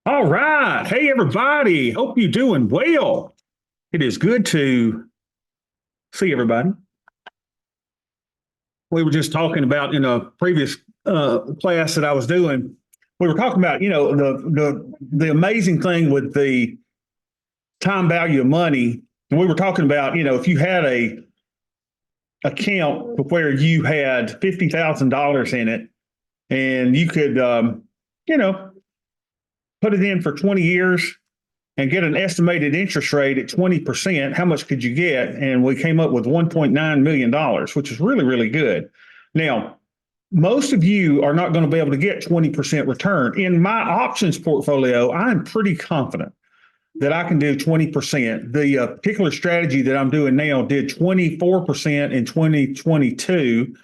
All right. Hey, everybody. Hope you're doing well. It is good to see everybody. We were just talking about in a previous class that I was doing. We were talking about, the amazing thing with the time value of money. And we were talking about, if you had a account where you had $50,000 in it and you could, you know, put it in for 20 years and get an estimated interest rate at 20%, how much could you get? And we came up with $1.9 million, which is really, really good. Now, most of you are not going to be able to get 20% return. In my options portfolio, I'm pretty confident that I can do 20%. The particular strategy that I'm doing now did 24% in 2022,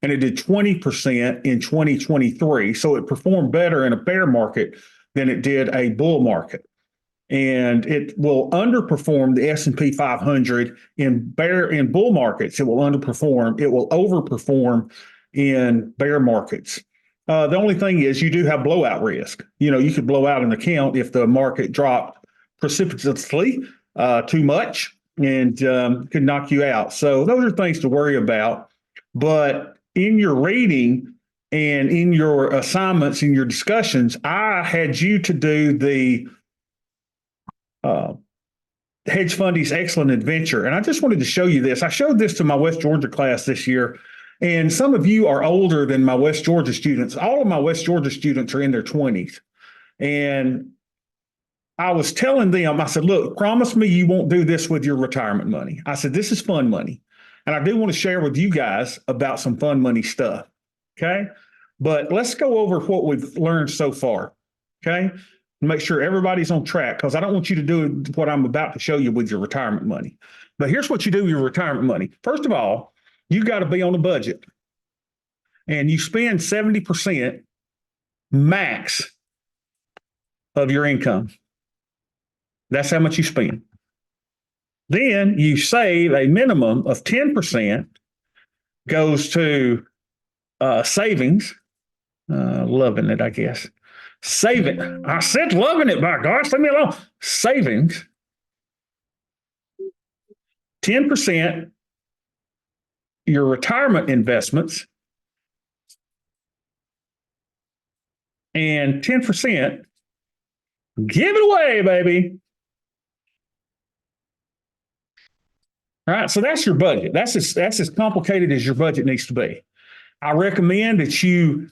and it did 20% in 2023. So it performed better in a bear market than it did a bull market, and it will underperform the S&P 500 in bull markets. It will underperform. It will overperform in bear markets. The only thing is you do have blowout risk. You could blow out an account if the market dropped precipitously too much and could knock you out. So those are things to worry about. But in your reading and in your assignments, in your discussions, I had you to do the Hedge Fundy's Excellent Adventure. And I just wanted to show you this. I showed this to my West Georgia class this year. And some of you are older than my West Georgia students. All of my West Georgia students are in their 20s. And I was telling them, I said, look, promise me you won't do this with your retirement money. I said, this is fun money. And I do want to share with you guys about some fun money stuff. Okay. But let's go over what we've learned so far. Okay. Make sure everybody's on track, because I don't want you to do what I'm about to show you with your retirement money. But here's what you do with your retirement money. First of all, you got to be on a budget, and you spend 70% max of your income. That's how much you spend. Then you save a minimum of 10% goes to savings. Loving it, I guess. Saving. I said loving it, by gosh, leave me alone. Savings. 10% your retirement investments, and 10% give it away, baby. All right, so that's your budget. That's as complicated as your budget needs to be. I recommend that you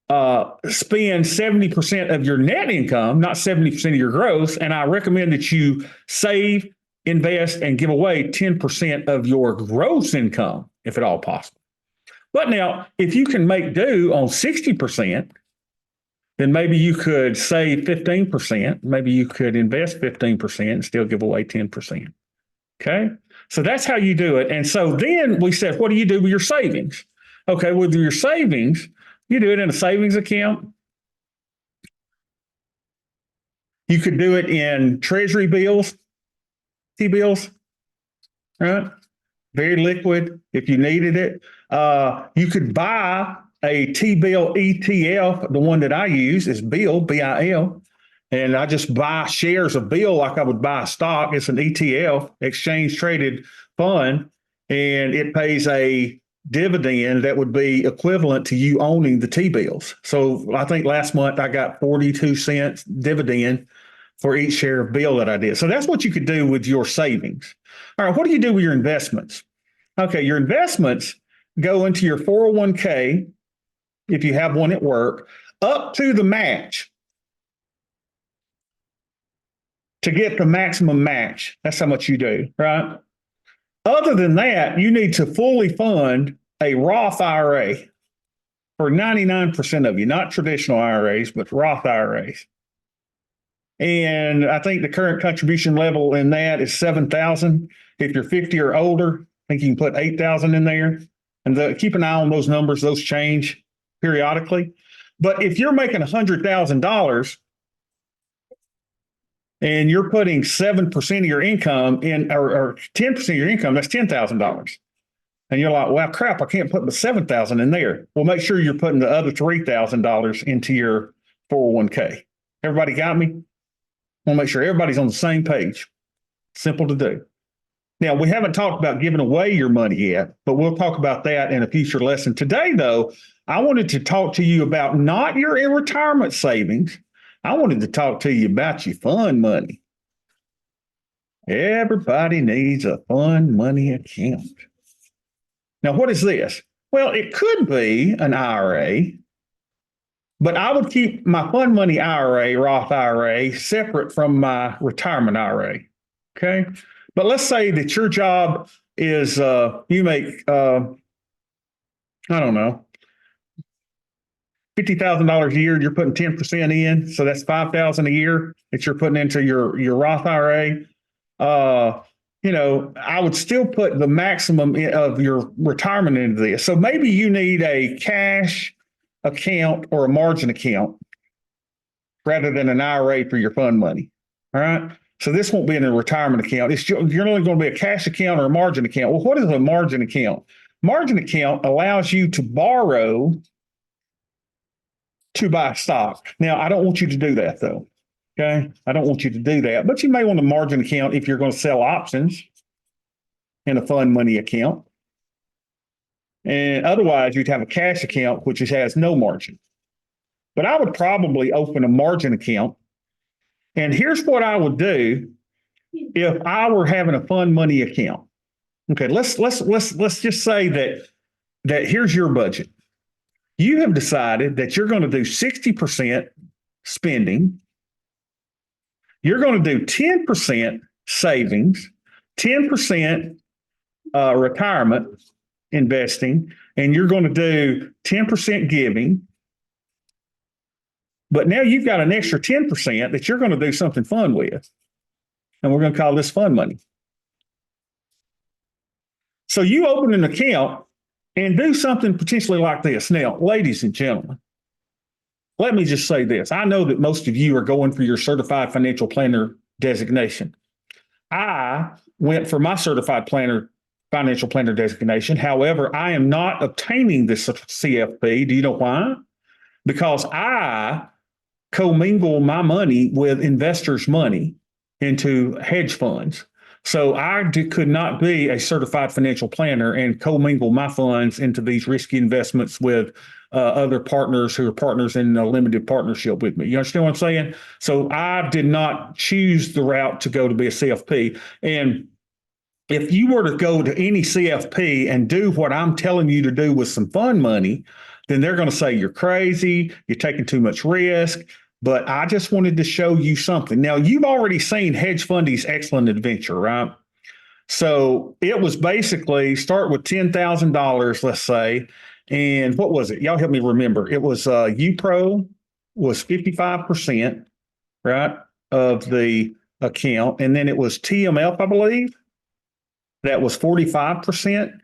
spend 70% of your net income, not 70% of your gross. And I recommend that you save, invest, and give away 10% of your gross income, if at all possible. But now, if you can make do on 60%, then maybe you could save 15%. Maybe you could invest 15% and still give away 10%. Okay. So that's how you do it. And so then we said, what do you do with your savings? Okay. With your savings, you do it in a savings account. You could do it in treasury bills, T-bills, right? Very liquid if you needed it. You could buy a T-bill ETF. The one that I use is Bill, B-I-L. And I just buy shares of Bill like I would buy a stock. It's an ETF, exchange traded fund, and it pays a dividend that would be equivalent to you owning the T-bills. So I think last month I got 42 cents dividend for each share of Bill that I did. So that's what you could do with your savings. All right, what do you do with your investments? Okay, your investments go into your 401k, if you have one at work, up to the match to get the maximum match. That's how much you do, right? Other than that, you need to fully fund a Roth IRA for 99% of you, not traditional IRAs, but Roth IRAs. And I think the current contribution level in that is 7,000. If you're 50 or older, I think you can put 8,000 in there. And keep an eye on those numbers; those change periodically. But if you're making $100,000 and you're putting 7% of your income in, or 10% of your income, that's $10,000. And you're like, well, crap, I can't put the 7,000 in there. Well, make sure you're putting the other $3,000 into your 401k. Everybody got me? I want to make sure everybody's on the same page. Simple to do. Now, we haven't talked about giving away your money yet, but we'll talk about that in a future lesson. Today, though, I wanted to talk to you about not your retirement savings. I wanted to talk to you about your fund money. Everybody needs a fund money account. Now, what is this? Well, it could be an IRA, but I would keep my fund money IRA, Roth IRA, separate from my retirement IRA. Okay. But let's say that your job is you make, I don't know, $50,000 a year, and you're putting 10% in. So that's $5,000 a year that you're putting into your Roth IRA. I would still put the maximum of your retirement into this. So maybe you need a cash account or a margin account rather than an IRA for your fund money. All right. So this won't be in a retirement account. It's generally going to be a cash account or a margin account. Well, what is a margin account? Margin account allows you to borrow to buy stock. Now, I don't want you to do that, though. Okay. I don't want you to do that, but you may want a margin account if you're going to sell options in a fund money account. And otherwise, you'd have a cash account, which has no margin. But I would probably open a margin account. And here's what I would do if I were having a fund money account. Okay, let's just say that here's your budget. You have decided that you're going to do 60% spending. You're going to do 10% savings, 10% retirement investing, and you're going to do 10% giving. But now you've got an extra 10% that you're going to do something fun with. And we're going to call this fun money. So you open an account and do something potentially like this. Now, ladies and gentlemen, let me just say this. I know that most of you are going for your certified financial planner designation. I went for my certified financial planner designation. However, I am not obtaining this CFP. Do you know why? Because I commingle my money with investors' money into hedge funds. So I could not be a certified financial planner and commingle my funds into these risky investments with other partners who are partners in a limited partnership with me. You understand what I'm saying? So I did not choose the route to go to be a CFP. And if you were to go to any CFP and do what I'm telling you to do with some fund money, then they're going to say you're crazy, you're taking too much risk. But I just wanted to show you something. Now, you've already seen Hedge Fundy's Excellent Adventure, right? So it was basically start with $10,000, let's say. And what was it? Y'all help me remember. It was UPRO was 55%, right, of the account. And then it was TMF, I believe. That was 45%.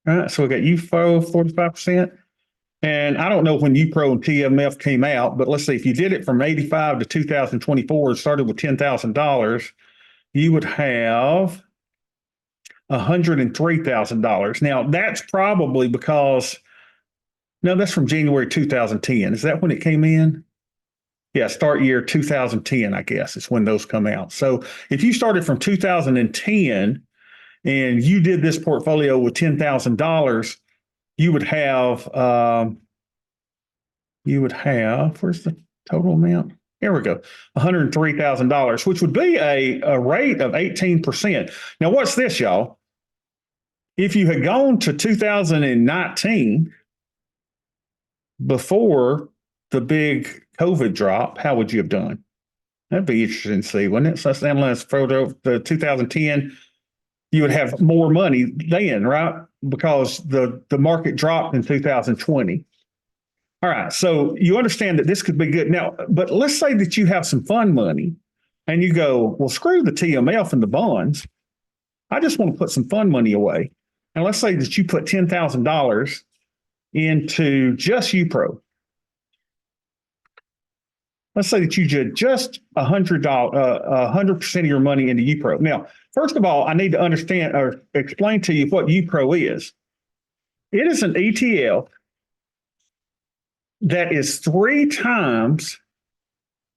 All right, so we got UFO 45%. And I don't know when UPRO and TMF came out, but let's see, if you did it from 85 to 2024, it started with $10,000, you would have $103,000. Now, that's probably because, no, that's from January 2010. Is that when it came in? Yeah, start year 2010, I guess, is when those come out. So if you started from 2010 and you did this portfolio with $10,000, you would have, where's the total amount? Here we go, $103,000, which would be a rate of 18%. Now, what's this, y'all? If you had gone to 2019 before the big COVID drop, how would you have done? That'd be interesting to see, wouldn't it? So let's analyze photo of the 2010. You would have more money then, right? Because the market dropped in 2020. All right, so you understand that this could be good. Now, but let's say that you have some fund money and you go, well, screw the TMF and the bonds. I just want to put some fund money away. And let's say that you put $10,000 into just UPRO. Let's say that you did just $100% of your money into UPRO. Now, first of all, I need to understand or explain to you what UPRO is. It is an ETF that is 3 times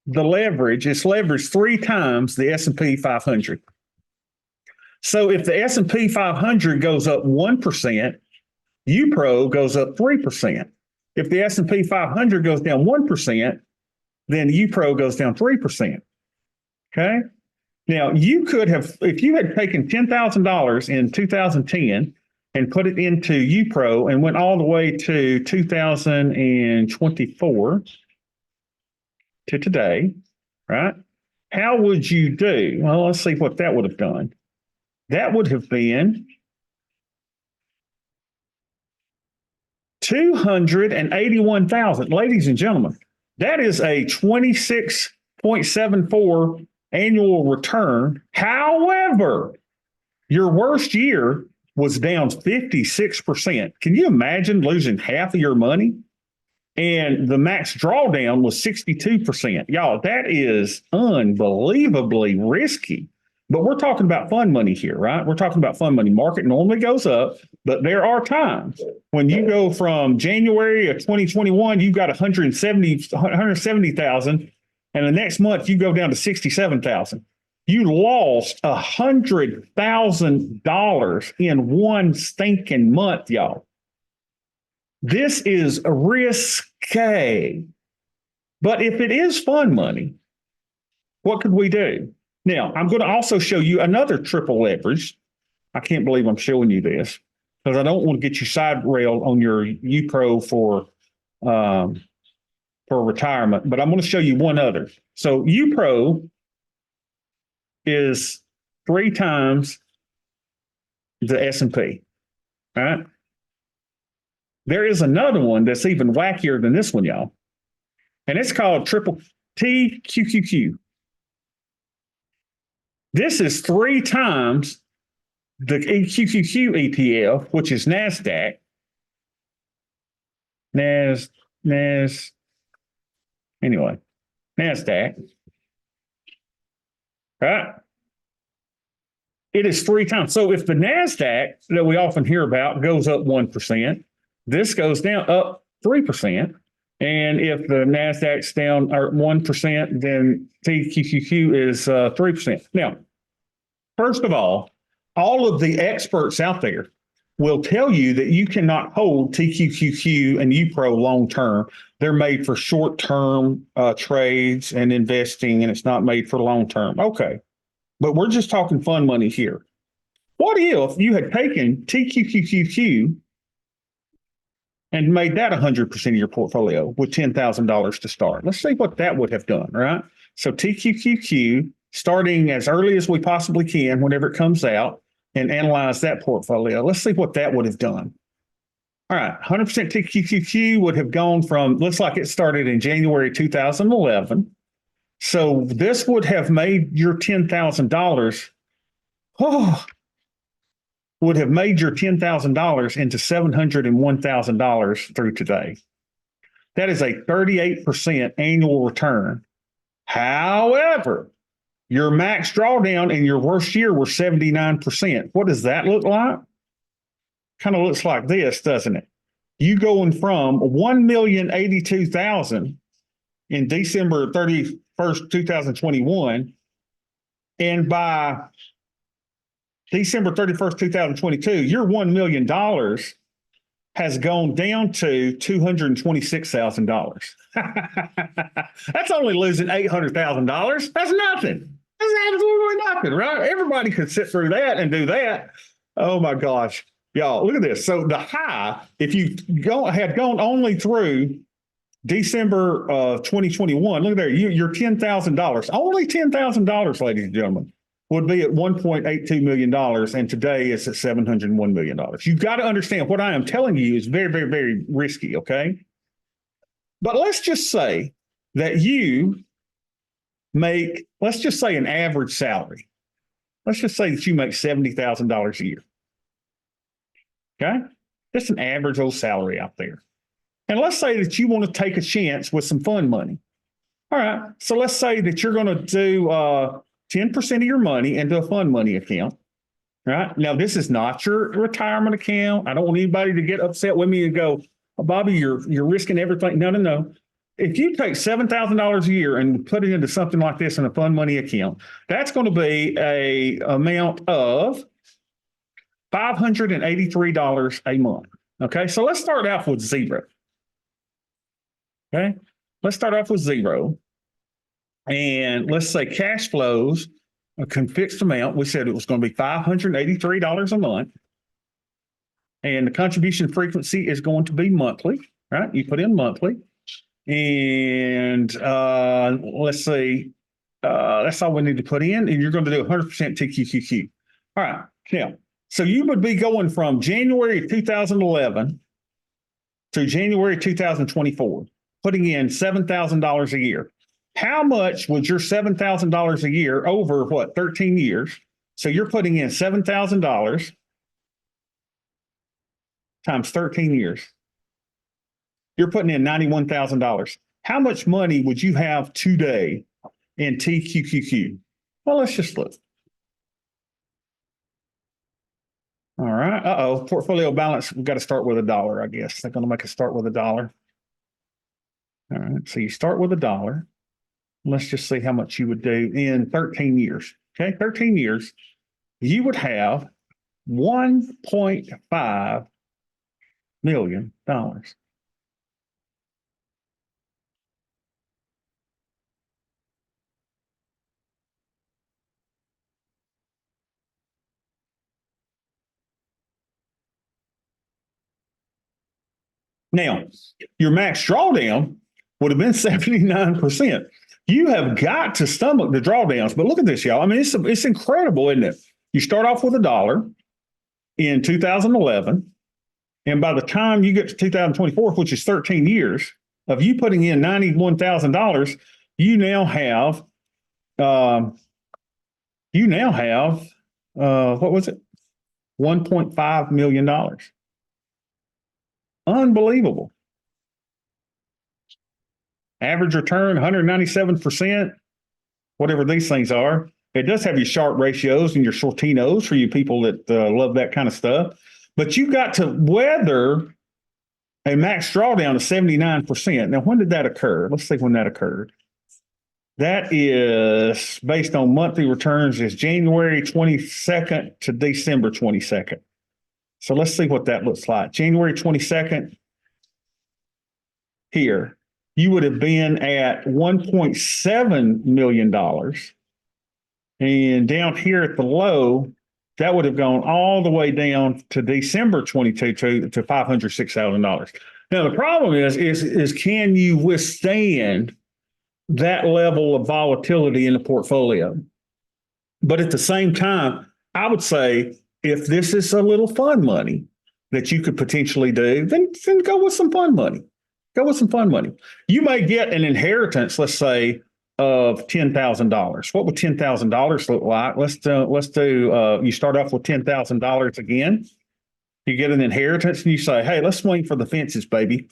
the leverage, it's leveraged 3 times the S&P 500. So if the S&P 500 goes up 1%, UPRO goes up 3%. If the S&P 500 goes down 1%, then UPRO goes down 3%. Okay. Now you could have, if you had taken $10,000 in 2010 and put it into UPRO and went all the way to 2024 to today, right? How would you do? Well, let's see what that would have done. That would have been 281,000. Ladies and gentlemen, that is a 26.74 annual return. However, your worst year was down 56%. Can you imagine losing half of your money? And the max drawdown was 62%. Y'all, that is unbelievably risky. But we're talking about fun money here, right? We're talking about fun money. Market normally goes up, but there are times when you go from January of 2021, you've got 170,000, and the next month you go down to 67,000. You lost $100,000 in one stinking month, y'all. This is risky. But if it is fun money, what could we do? Now, I'm going to also show you another triple leverage. I can't believe I'm showing you this because I don't want to get you side railed on your UPRO for retirement, but I'm going to show you one other. So UPRO is 3 times the S&P, right? There is another one that's even wackier than this one, y'all. And it's called triple TQQQ. This is 3 times the QQQ ETF, which is NASDAQ. Anyway, NASDAQ. Right? It is 3 times. So if the NASDAQ that we often hear about goes up 1%, this goes down up 3%. And if the NASDAQ's down 1%, then TQQQ is 3%. Now, first of all of the experts out there will tell you that you cannot hold TQQQ and UPRO long term. They're made for short term trades and investing, and it's not made for long term. Okay, but we're just talking fun money here. What if you had taken TQQQ and made that 100% of your portfolio with $10,000 to start? Let's see what that would have done, right? So TQQQ, starting as early as we possibly can, whenever it comes out, and analyze that portfolio. Let's see what that would have done. All right, 100% TQQQ would have gone from, looks like it started in January 2011. So this would have made your $10,000, would have made your $10,000 into $701,000 through today. That is a 38% annual return. However, your max drawdown in your worst year were 79%. What does that look like? Kind of looks like this, doesn't it? You going from 1,082,000 in December 31st, 2021, and by December 31st, 2022, your $1 million has gone down to $226,000. That's only losing $800,000. That's nothing. That's absolutely nothing, right? Everybody could sit through that and do that. Oh my gosh. Y'all, look at this. So the high, if you had gone only through December of 2021, look there, your $10,000, only $10,000, ladies and gentlemen, would be at $1.82 million, and today it's at $701 million. You've got to understand what I am telling you is very, very, very risky, okay? But let's just say that you make, let's just say an average salary. Let's just say that you make $70,000 a year. Okay? That's an average old salary out there. And let's say that you want to take a chance with some fun money. All right. So let's say that you're going to do 10% of your money into a fun money account. Right? Now, this is not your retirement account. I don't want anybody to get upset with me and go, oh, Bobby, you're risking everything. No, no, no. if you take $7,000 a year and put it into something like this in a fund money account, that's going to be a amount of $583 a month. Okay, so let's start off with zero. Okay, let's start off with zero. And let's say cash flows, a fixed amount. We said it was going to be $583 a month. And the contribution frequency is going to be monthly, right? You put in monthly. And let's see, that's all we need to put in. And you're going to do 100% TQQQ. All right. Now, so you would be going from January 2011 to January 2024, putting in $7,000 a year. How much would your $7,000 a year over what, 13 years? So you're putting in $7,000 times 13 years. You're putting in $91,000. How much money would you have today in TQQQ? Well, let's just look. All right. Uh-oh. Portfolio balance. We've got to start with $1, I guess. They're going to make us start with $1. All right. So you start with $1. Let's just see how much you would do in 13 years. Okay. 13 years. You would have $1.5 million. Now, your max drawdown would have been 79%. You have got to stomach the drawdowns. But look at this, y'all. I mean, it's incredible, isn't it? You start off with $1 in 2011. And by the time you get to 2024, which is 13 years of you putting in $91,000, you now have, what was it? $1.5 million. Unbelievable. Average return, 197%, whatever these things are. It does have your Sharpe ratios and your Sortinos for you people that love that kind of stuff. But you got to weather a max drawdown of 79%. Now, when did that occur? Let's see when that occurred. That is based on monthly returns is January 22nd to December 22nd. So let's see what that looks like. January 22nd here, you would have been at $1.7 million. And down here at the low, that would have gone all the way down to December 22 to $506,000. Now, the problem is can you withstand that level of volatility in the portfolio? But at the same time, I would say if this is a little fun money that you could potentially do, then go with some fun money. Go with some fun money. You may get an inheritance, let's say, of $10,000. What would $10,000 look like? Let's do. You start off with $10,000 again. You get an inheritance, and you say, "Hey, let's swing for the fences, baby."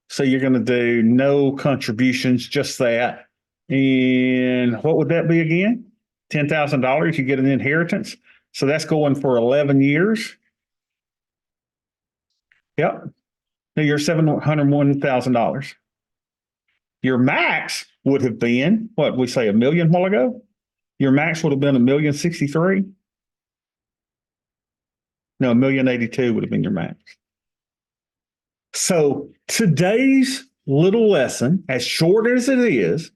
So you're going to do no contributions, just that. And what would that be again? $10,000. You get an inheritance. So that's going for 11 years. Yep. Now you're $701,000. Your max would have been, what we say, $1 million a while ago? Your max would have been $1,063,000. No, $1,082,000 would have been your max. So today's little lesson, as short as it is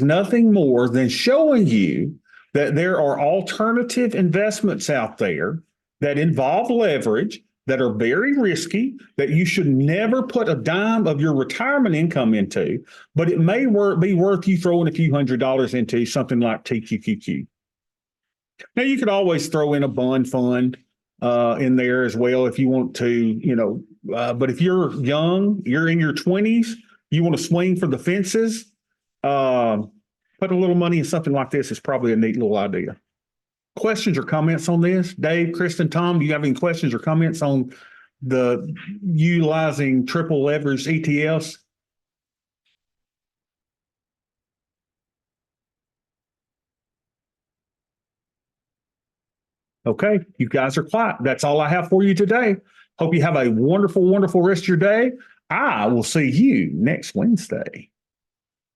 nothing more than showing you that there are alternative investments out there that involve leverage, that are very risky, that you should never put a dime of your retirement income into, but it may be worth you throwing a few $100s into something like TQQQ. Now, you could always throw in a bond fund in there as well if you want to, but if you're young, you're in your 20s, you want to swing for the fences, put a little money in something like this is probably a neat little idea. Questions or comments on this? Dave, Kristen, Tom, do you have any questions or comments on the utilizing triple leverage ETFs? Okay, you guys are quiet. That's all I have for you today. Hope you have a wonderful, wonderful rest of your day. I will see you next Wednesday.